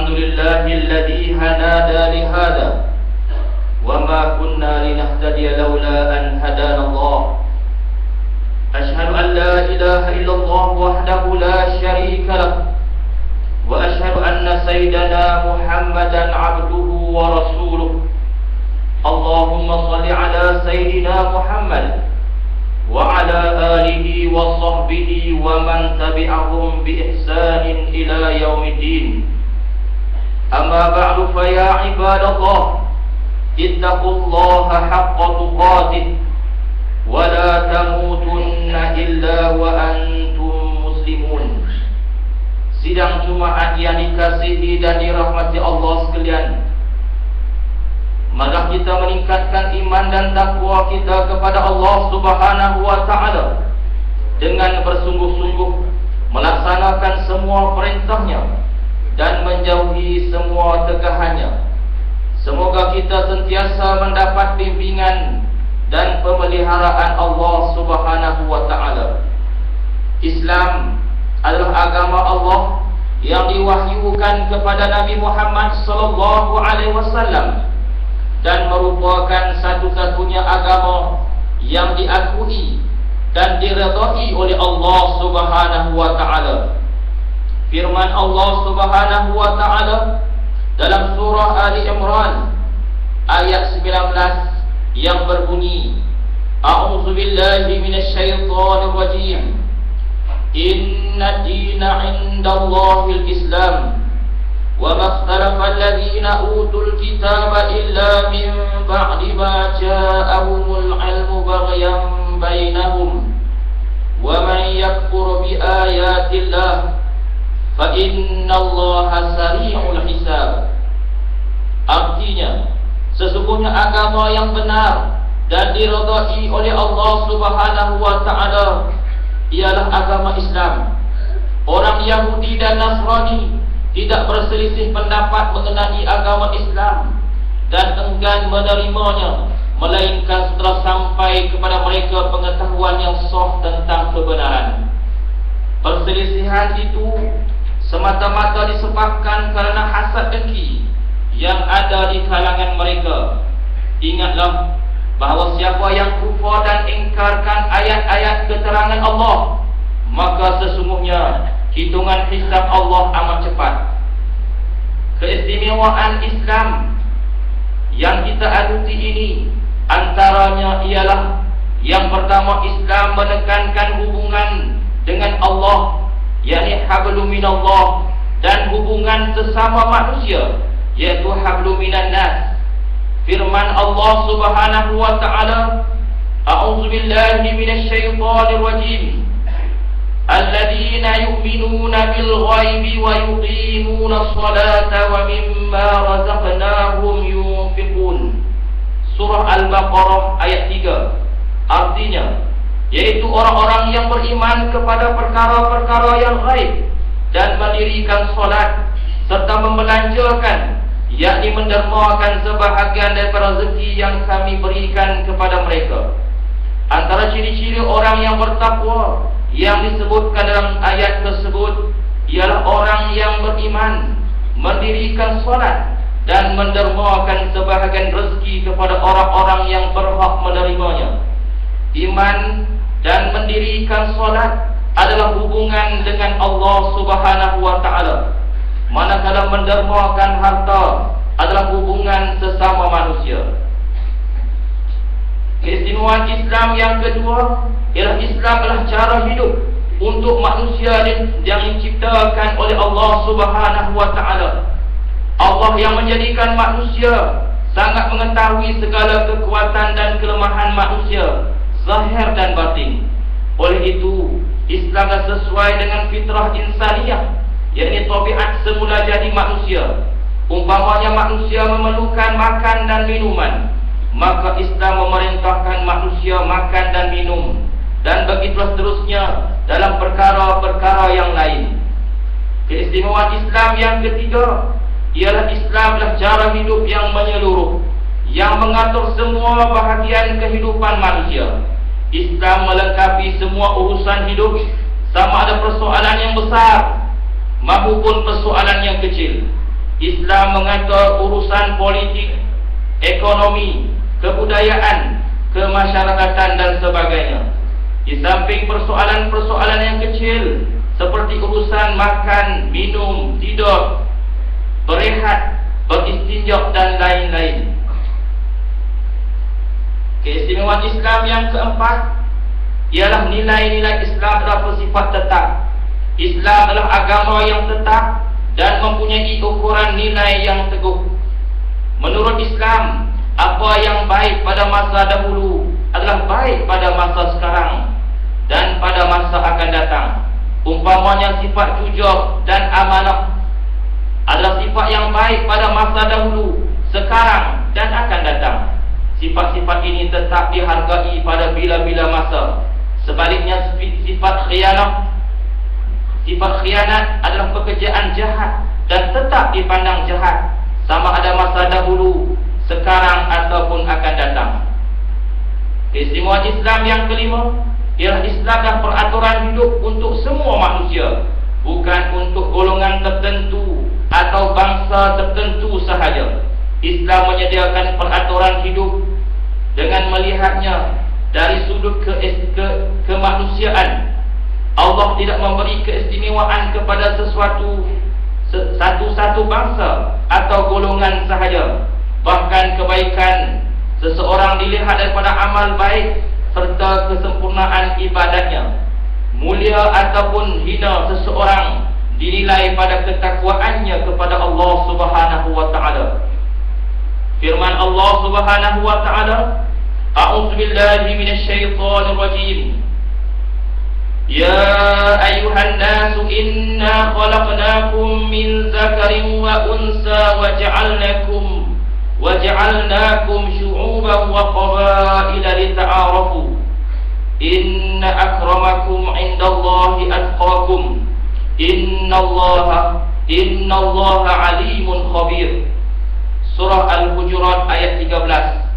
الحمد لله الذي هدانا لهذا وما كنا لنهتدي لولا أن هدانا الله. أشهد أن لا إله إلا الله وحده لا شريك له، وأشهد أن سيدنا محمدا عبده ورسوله. اللهم صل على سيدنا محمد وعلى آله وصحبه ومن تبعهم بإحسان إلى يوم الدين. أما بعد فيا عباد الله، اتقوا الله حق تقاته ولا تموتن إلا وأنتم مسلمون. Sidang Jumaat yang dikasihi dan dirahmati Allah sekalian, mari kita meningkatkan iman dan takwa kita kepada Allah Subhanahu wa taala dengan bersungguh-sungguh melaksanakan semua perintahnya dan menjauhi semua tegahannya. Semoga kita sentiasa mendapat bimbingan dan pemeliharaan Allah Subhanahu wa taala. Islam adalah agama Allah yang diwahyukan kepada Nabi Muhammad sallallahu alaihi wasallam dan merupakan satu-satunya agama yang diakui dan diredai oleh Allah Subhanahu wa taala. Firman Allah Subhanahu wa taala dalam surah Ali Imran ayat 19 yang berbunyi, A'udzu billahi minasyaitonir rajim. Inna dina 'indallahil Islam. Wa makhtalafa alladhina utul kitaba illa min ba'di ma ja'ahumul 'ilmu baghyan bainahum. Wa man yakfur bi ayatillah fa innallaha sari'ul hisab. Artinya, sesungguhnya agama yang benar dan diridai oleh Allah Subhanahu wa taala ialah agama Islam. Orang Yahudi dan Nasrani tidak berselisih pendapat mengenai agama Islam dan enggan menerimanya, melainkan setelah sampai kepada mereka pengetahuan yang sah tentang kebenaran. Perselisihan itu semata-mata disebabkan karena hasad dengki yang ada di kalangan mereka. Ingatlah bahawa siapa yang kufur dan ingkarkan ayat-ayat keterangan Allah, maka sesungguhnya hitungan hisab Allah amat cepat. Keistimewaan Islam yang kita aduti ini antaranya ialah yang pertama, Islam menekankan hubungan dengan Allah, yakni hablum minallah, dan hubungan sesama manusia, yaitu hablum minan nas. Firman Allah Subhanahu wa taala, A'udzu billahi minasyaitonir rajim. Alladzina yu'minuna bil ghaibi wa yuqimuna sholata wa mimma razaqnahum yunfiqun. Surah Al-Baqarah ayat 3. Artinya, yaitu orang-orang yang beriman kepada perkara-perkara yang ghaib dan mendirikan solat serta membelanjakan, yakni mendermakan sebahagian daripada rezeki yang kami berikan kepada mereka. Antara ciri-ciri orang yang bertakwa yang disebutkan dalam ayat tersebut ialah orang yang beriman, mendirikan solat dan mendermakan sebahagian rezeki kepada orang-orang yang berhak menerimanya. Iman dan mendirikan solat adalah hubungan dengan Allah Subhanahu wa taala, manakala mendermakan harta adalah hubungan sesama manusia. Keistimewaan Islam yang kedua ialah Islam adalah cara hidup untuk manusia yang diciptakan oleh Allah Subhanahu wa taala. Allah yang menjadikan manusia sangat mengetahui segala kekuatan dan kelemahan manusia, zahir dan batin. Oleh itu, Islam adalah sesuai dengan fitrah insaniyah, yakni tabiat semula jadi manusia. Umpamanya manusia memerlukan makan dan minuman, maka Islam memerintahkan manusia makan dan minum, dan begitulah seterusnya dalam perkara-perkara yang lain. Keistimewaan Islam yang ketiga ialah Islam adalah cara hidup yang menyeluruh, yang mengatur semua bahagian kehidupan manusia. Islam melengkapi semua urusan hidup, sama ada persoalan yang besar maupun persoalan yang kecil. Islam mengatur urusan politik, ekonomi, kebudayaan, kemasyarakatan dan sebagainya. Di samping persoalan-persoalan yang kecil seperti urusan makan, minum, tidur, berehat, beristinja dan lain-lain. Keistimewaan Islam yang keempat ialah nilai-nilai Islam adalah bersifat tetap. Islam adalah agama yang tetap dan mempunyai ukuran nilai yang teguh. Menurut Islam, apa yang baik pada masa dahulu adalah baik pada masa sekarang dan pada masa akan datang. Umpamanya sifat jujur dan amanah adalah sifat yang baik pada masa dahulu, sekarang dan akan datang. Sifat-sifat ini tetap dihargai pada bila-bila masa. Sebaliknya sifat khianat adalah pekerjaan jahat dan tetap dipandang jahat, sama ada masa dahulu, sekarang ataupun akan datang. Keistimewaan Islam yang kelima ialah Islam dan peraturan hidup untuk semua manusia, bukan untuk golongan tertentu atau bangsa tertentu sahaja. Islam menyediakan peraturan hidup dengan melihatnya dari sudut kemanusiaan. Allah tidak memberi keistimewaan kepada satu bangsa atau golongan sahaja. Bahkan kebaikan seseorang dilihat daripada amal baik serta kesempurnaan ibadatnya. Mulia ataupun hina seseorang dinilai pada ketakwaannya kepada Allah Subhanahu wa taala. Firman Allah Subhanahu wa taala, A'udzu billahi minasyaitonir rajim. Ya ayyuhan nasu inna khalaqnakum min dzakarin wa unsa waja'alnakum syu'uban wa qabaila lita'arafu. Inna akramakum 'indallahi atqakum. Innallaha alimun khabir. Surah Al-Hujurat ayat 13.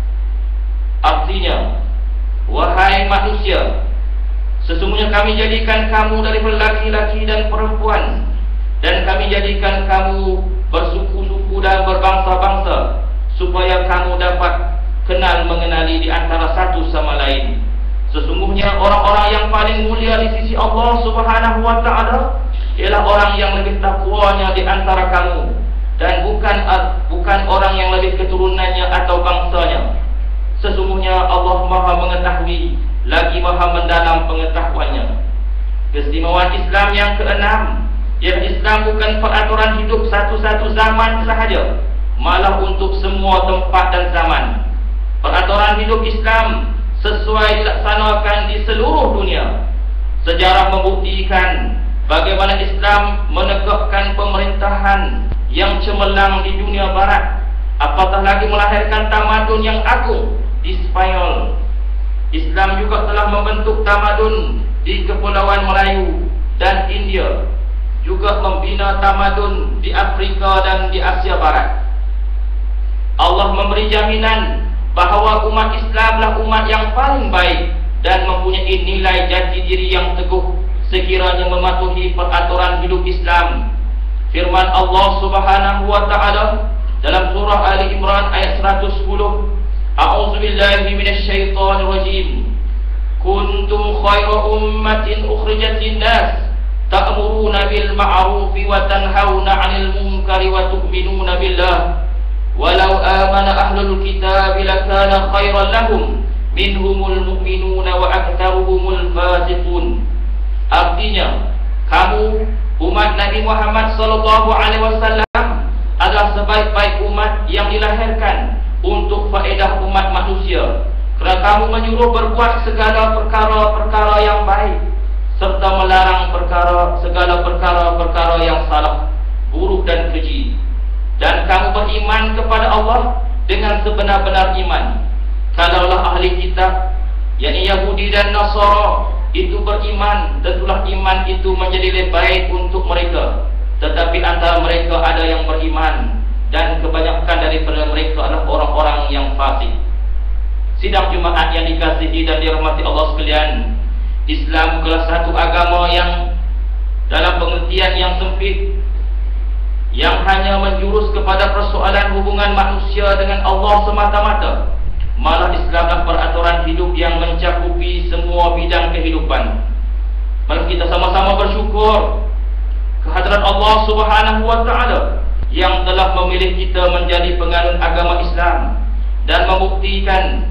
Artinya, wahai manusia, sesungguhnya kami jadikan kamu dari laki-laki dan perempuan, dan kami jadikan kamu bersuku-suku dan berbangsa-bangsa, supaya kamu dapat kenal mengenali di antara satu sama lain. Sesungguhnya orang-orang yang paling mulia di sisi Allah Subhanahu wa taala ialah orang yang lebih takwanya di antara kamu, dan bukan orang yang lebih keturunannya atau bangsanya. Sesungguhnya Allah Maha mengetahui lagi Maha mendalam pengetahuannya. Keistimewaan Islam yang keenam ialah Islam bukan peraturan hidup satu-satu zaman sahaja, malah untuk semua tempat dan zaman. Peraturan hidup Islam sesuai dilaksanakan di seluruh dunia. Sejarah membuktikan bagaimana Islam menegakkan pemerintahan yang cemerlang di dunia barat, apatah lagi melahirkan tamadun yang agung di Spanyol. Islam juga telah membentuk tamadun di Kepulauan Melayu dan India, juga membina tamadun di Afrika dan di Asia Barat. Allah memberi jaminan bahawa umat Islamlah umat yang paling baik dan mempunyai nilai jati diri yang teguh sekiranya mematuhi peraturan hidup Islam. Firman Allah Subhanahu wa taala dalam surah Ali Imran ayat 110, A'udzu billahi minasyaitonir rajim. Kuntum khayra ummatin ukhrijat lin-nas ta'muruna bil ma'rufi wa tanhauna 'anil munkari wa tu'minuna billah. Walau amana ahlul kitab lakana khayran lahum minhumul mu'minuna wa aktsaruhumul fasiqun. Artinya, kamu umat Nabi Muhammad sallallahu alaihi wasallam adalah sebaik-baik umat yang dilahirkan untuk faedah umat manusia, kerana kamu menyuruh berbuat segala perkara-perkara yang baik serta melarang segala perkara-perkara yang salah, buruk dan keji. Dan kamu beriman kepada Allah dengan sebenar-benar iman. Kalaulah ahli kitab, yakni Yahudi dan Nasara, itu beriman, tentulah iman itu menjadi lebih baik untuk mereka. Tetapi antara mereka ada yang beriman, dan kebanyakan daripada mereka adalah orang-orang yang fasik. Sidang Jumaat yang dikasihi dan dirahmati Allah sekalian, Islam bukanlah satu agama yang dalam pengertian yang sempit, yang hanya menjurus kepada persoalan hubungan manusia dengan Allah semata-mata. Malah Islamlah peraturan hidup yang mencakupi semua bidang kehidupan. Malah kita sama-sama bersyukur kehadiran Allah Subhanahu wa taala yang telah memilih kita menjadi penganut agama Islam dan membuktikannya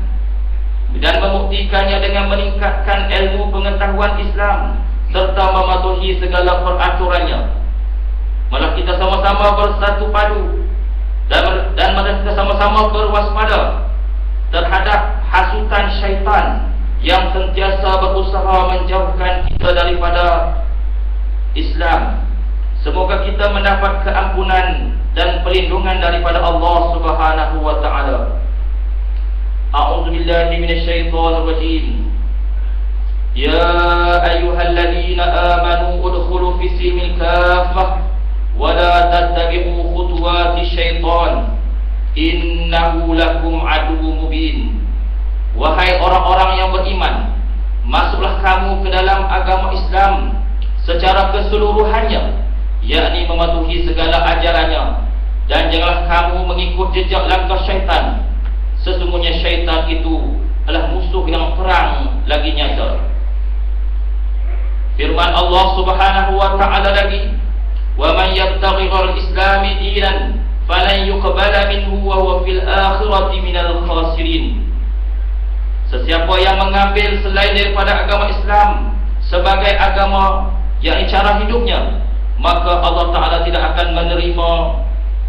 dengan meningkatkan ilmu pengetahuan Islam serta mematuhi segala peraturannya. Malah kita sama-sama bersatu padu dan kita sama-sama berwaspada terhadap hasutan syaitan yang sentiasa berusaha menjauhkan kita daripada Islam. Semoga kita mendapat keampunan dan perlindungan daripada Allah Subhanahu wa taala. A'udzu billahi minasyaitonir rajim. Ya ayyuhalladzina amanu udkhulu fis silmi kaffah wa la tattabi'u khutuwatis syaitan innahu lakum aduwwum mubin. Wahai orang-orang yang beriman, masuklah kamu ke dalam agama Islam secara keseluruhannya, yakni mematuhi segala ajarannya, dan janganlah kamu mengikut jejak langkah syaitan. Sesungguhnya syaitan itu adalah musuh yang terang lagi nyata. Firman Allah Subhanahu wa taala lagi, "Wa man yabtaghi ghairal islami dinan falan yuqbala minhu wa huwa fil akhirati minal khasirin." Sesiapa yang mengambil selain daripada agama Islam sebagai agama, yakni cara hidupnya, maka Allah Ta'ala tidak akan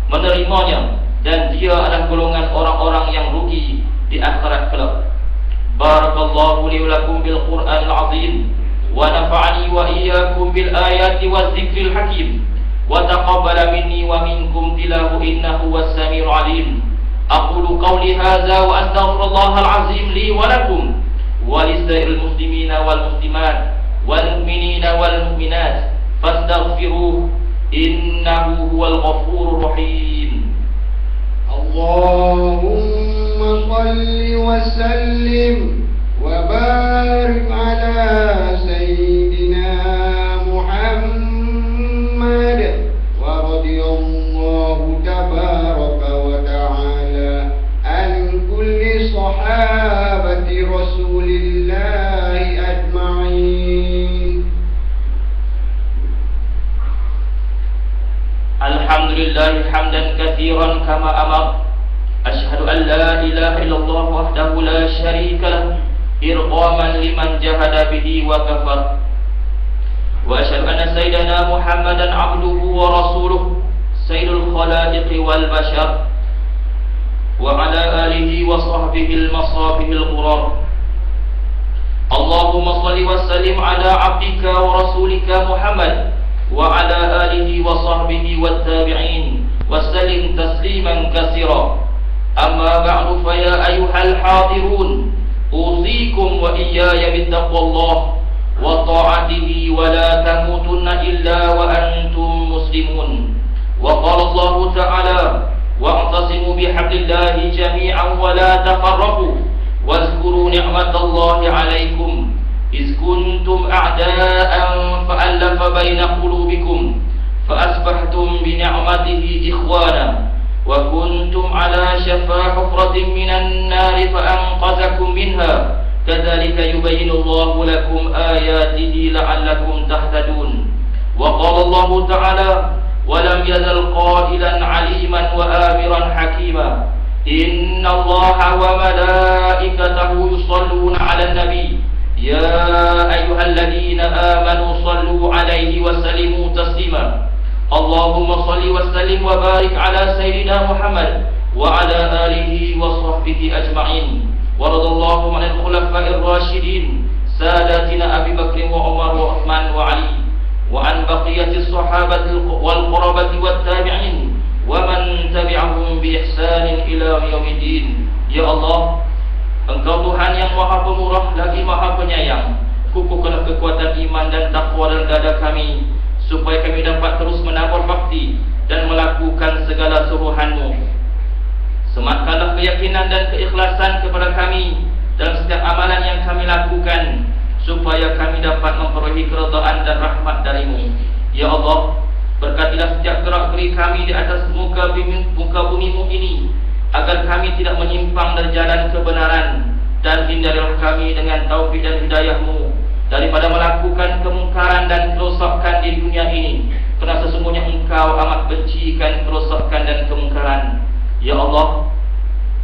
menerimanya, dan dia adalah golongan orang-orang yang rugi di akhirat kelak. Barakallahu li wa lakum bil Qur'anil azim wa nafa'ani wa iyyakum bil ayati waz zikril hakim wa taqabbala minni wa minkum tilahu innahu was samiul alim. Aqulu qawli hadza wa astaghfirullahal azim li wa lakum wa lisa'iril muslimina wal muslimat wal mu'minina wal mu'minat fastaghfiruhu innahu huwal ghafurur rahim. Allahumma salli wa sallim wa barik ala sayyidina Muhammad wa radiyallahu tabaraka wa ta'ala an kulli sahabati rasulillahi ajma'in. Alhamdulillah hamdan katsiran kama amar. Asyhadu an la ilaha illallah wahdahu la syarika lah irqaman liman jahada bihi wa kafar. Wa asyhadu anna sayyidana Muhammadan abduhu wa rasuluh sayyidul khalaiq wal bashar wa ala alihi wa sahbihi al-masabihil ghurar. Allahumma salli wa sallim ala abdika wa rasulika Muhammad wa ala alihi wa sahbihi wat tabi'in wa sallim tasliman katsira. Amma ba'du, fa ya ayyuhal hadirun usikum wa iyaya bittaqwallah wa ta'atihi wa la tamutunna illa wa antum muslimun. Wa qala Allah ta'ala wa'tasimu bihablillahi jami'an wa la tafarraqu wazkuru ni'matallahi 'alaikum إذ كنتم أعداء فألف بين قلوبكم فأصبحتم بنعمته إخوانا وكنتم على شفا حفرة من النار فأنقذكم منها كذلك يبين الله لكم آياته لعلكم تهتدون. وقال الله تعالى ولم يزل قائلا عليما وآمرا حكيما إن الله وملائكته يصلون على النبي يا أيها الذين آمنوا صلوا عليه وسلموا تسليما. اللهم صل وسلم وبارك على سيدنا محمد وعلى آله وصحبه أجمعين. ورضي الله عن الخلفاء الراشدين ساداتنا أبي بكر وعمر وعثمان وعلي وعن بقية الصحابة والقرابة والتابعين ومن تبعهم بإحسان إلى يوم الدين. يا الله, Engkau Tuhan yang maha pemurah lagi maha penyayang. Kukuhkanlah kekuatan iman dan takwa dalam dada kami, supaya kami dapat terus menabur bakti dan melakukan segala suruhan-Mu. Sematkanlah keyakinan dan keikhlasan kepada kami dalam setiap amalan yang kami lakukan, supaya kami dapat memperoleh keridhaan dan rahmat dari-Mu. Ya Allah, Berkatilah setiap gerak-gerik kami di atas muka bumimu ini, agar kami tidak menyimpang dari jalan kebenaran, dan hindarilah kami dengan taufik dan hidayahmu daripada melakukan kemungkaran dan kerosakan di dunia ini, kerana sesungguhnya Engkau amat bencikan kerosakan dan kemungkaran. Ya Allah,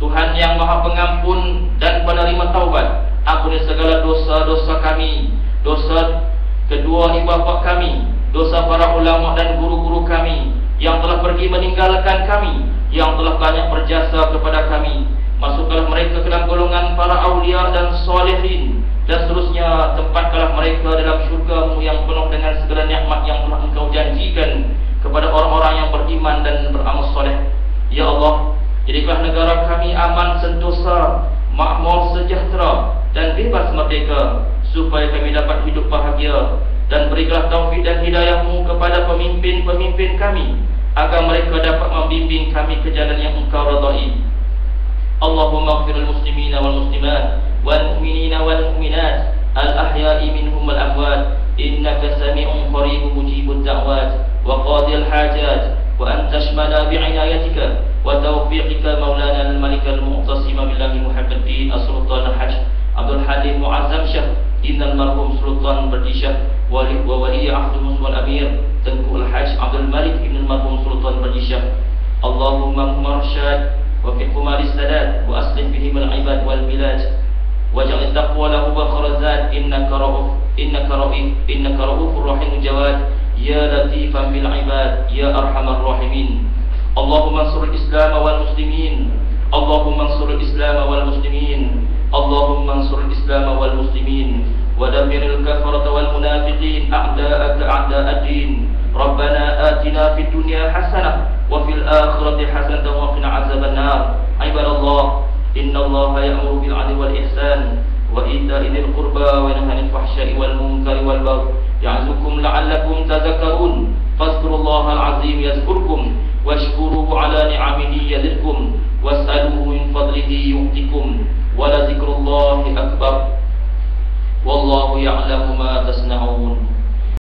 Tuhan yang Maha Pengampun dan penerima taubat, ampuni segala dosa-dosa kami, dosa kedua ibu bapa kami, dosa para ulama dan guru-guru kami yang telah pergi meninggalkan kami, yang telah banyak berjasa kepada kami. Masukkanlah mereka ke dalam golongan para awliya dan salihin, dan seterusnya tempatkanlah mereka dalam syurga-Mu yang penuh dengan segala nikmat yang telah Engkau janjikan kepada orang-orang yang beriman dan beramal soleh. Ya Allah, jadikanlah negara kami aman sentosa, makmur sejahtera dan bebas merdeka, supaya kami dapat hidup bahagia. Dan berikanlah taufik dan hidayah-Mu kepada pemimpin-pemimpin kami, agar mereka dapat membimbing kami ke jalan yang Engkau redai. Allahumma ighfiril muslimina wal muslimat wal mu'minina wal mu'minat al ahya'i minhum wal amwat, innaka sami'un qaribun mujibud da'wat wa qadil hajat, wa anta tashmala bi'inayatika wa tawfiqika maulana al malik al mu'tasim billahi muhammadin as-sultan al-hajj Abdul Halim Muazzam Syah Din al-marhum Sultan Berdishah wa wali ahdumus wal amir Tengku al-Hajj Abdul Malik ibn al-marhum Sultan Berdishah. Allahumma marsyad wa fiqhum al-sadat wa aslih bihim al-ibad wal bilad waj'al taqwa lahu wa kharazat, innaka raufur rahim jawad, ya latifan bil ibad, ya arhamar rahimin. Allahumma ansur al-islam wal muslimin, Allahumma ansur al-islam wal muslimin, Allahumma ansur al-islam wal muslimin wa damiril kafarata wal munafiqin a'da'aka a'da'ad-din. Rabbana atina fid dunya hasanah wa fil akhirati hasanah wa qina azabannar. Ibadallah, innallaha ya'muru bil 'adli wal ihsan wa ita'i dzil qurba wa yanha 'anil fahsya'i wal munkari wal baghi ya'zukum la'allakum tadhakkarun. Fadhkurullahal 'azim yazkurkum washkuruhu 'ala ni'amihi yazidkum